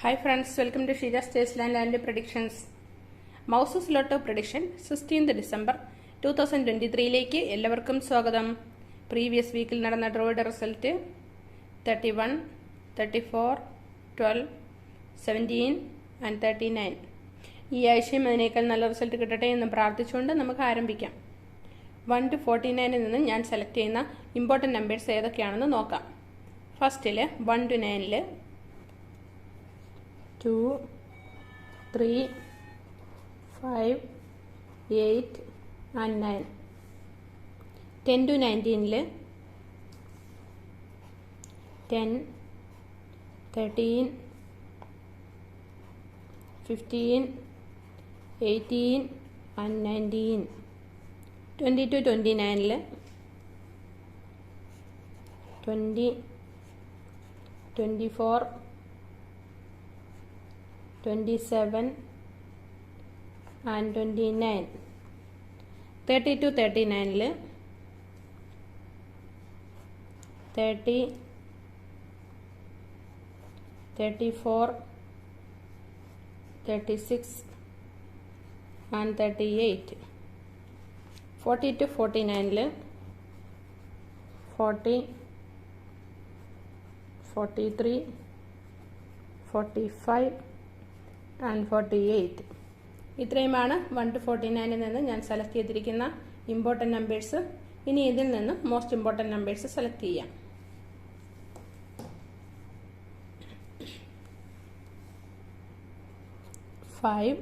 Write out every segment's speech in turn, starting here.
Hi friends, welcome to Sheila Stageland and Predictions. Mouse's Lotto Prediction 16th December 2023ലേക്ക് എല്ലാവർക്കും സ്വാഗതം. Previous വീക്കിൽ നടന്ന ഡ്രോയുടെ result 31, 34, 12, 17 and 39. ഈ ആഴ്ചയും അതിനേക്കാൾ നല്ല റിസൾട്ട് കിട്ടട്ടെ എന്ന് പ്രാർത്ഥിച്ചുകൊണ്ട് നമുക്ക് ആരംഭിക്കാം. 1 to 49 നിന്ന് ഞാൻ സെലക്ട് ചെയ്യുന്ന ഇമ്പോർട്ടൻറ്റ് നമ്പേഴ്സ് ഏതൊക്കെയാണെന്ന് നോക്കാം. ഫസ്റ്റിൽ 1 to 9 2, 3, 5, 8 and 9. 10 to 19 10, 13, 15, 18 and 19. 20 to 29 20, 24, 27 and 29. 30 to 39 30, 34, 36 and 38. 40 to 49 40, 43, 45 and 48. ഇത്രയുമാണ് 1 to 49 നിന്ന് ഞാൻ സെലക്ട് ചെയ്തിരിക്കുന്ന ഇമ്പോർട്ടൻറ്റ് നമ്പേഴ്സ്. ഇനി ഇതിൽ നിന്ന് മോസ്റ്റ് ഇമ്പോർട്ടൻറ്റ് നമ്പേഴ്സ് സെലക്ട് ചെയ്യാം. 5,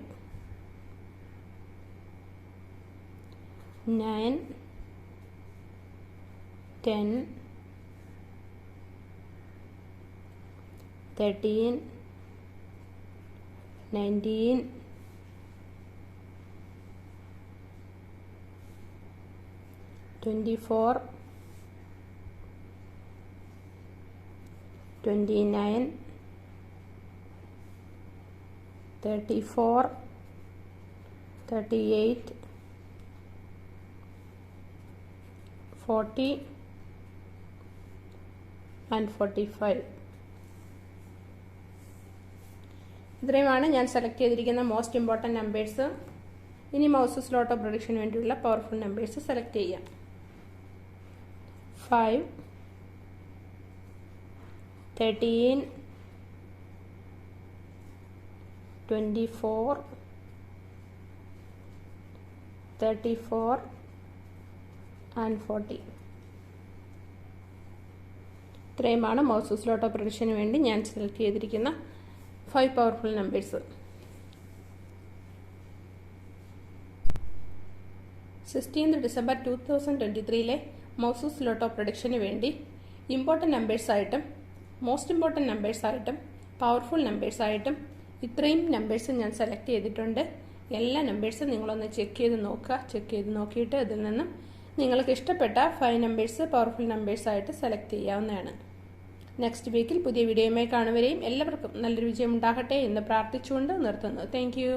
9, 10, 13, 19, 24, 29, 34, 38, 40 and 45. ഇത്രയുമാണ് ഞാൻ സെലക്ട് ചെയ്തിരിക്കുന്ന മോസ്റ്റ് ഇമ്പോർട്ടൻറ്റ് നമ്പേഴ്സ്. ഇനി മൗസസ് ലോട്ടോ പ്രൊഡിക്ഷന് വേണ്ടിയുള്ള പവർഫുൾ നമ്പേഴ്സ് സെലക്ട് ചെയ്യാം. 5, 13, 24, 34 and 40. ഇത്രയുമാണ് മൗസസ് ലോട്ടോ പ്രൊഡിക്ഷന് വേണ്ടി ഞാൻ സെലക്ട് ചെയ്തിരിക്കുന്ന 5 പവർഫുൾ നമ്പേഴ്സ്. 16th December 2023 മൗസസ് ലോട്ടോ പ്രൊഡിക്ഷന് വേണ്ടി ഇമ്പോർട്ടൻറ്റ് നമ്പേഴ്സായിട്ടും മോസ്റ്റ് ഇമ്പോർട്ടൻറ്റ് നമ്പേഴ്സായിട്ടും പവർഫുൾ നമ്പേഴ്സായിട്ടും ഇത്രയും നമ്പേഴ്സ് ഞാൻ സെലക്ട് ചെയ്തിട്ടുണ്ട്. എല്ലാ നമ്പേഴ്സും നിങ്ങളൊന്ന് ചെക്ക് ചെയ്ത് നോക്കുക. ചെക്ക് ചെയ്ത് നോക്കിയിട്ട് ഇതിൽ നിന്നും നിങ്ങൾക്ക് ഇഷ്ടപ്പെട്ട 5 നമ്പേഴ്സ് പവർഫുൾ നമ്പേഴ്സായിട്ട് സെലക്ട് ചെയ്യാവുന്നതാണ്. നെക്സ്റ്റ് വീക്കിൽ പുതിയ വീഡിയോയുമായി കാണുവരെയും എല്ലാവർക്കും നല്ലൊരു വിജയം ഉണ്ടാകട്ടെ എന്ന് പ്രാർത്ഥിച്ചുകൊണ്ട് നിർത്തുന്നു. Thank you.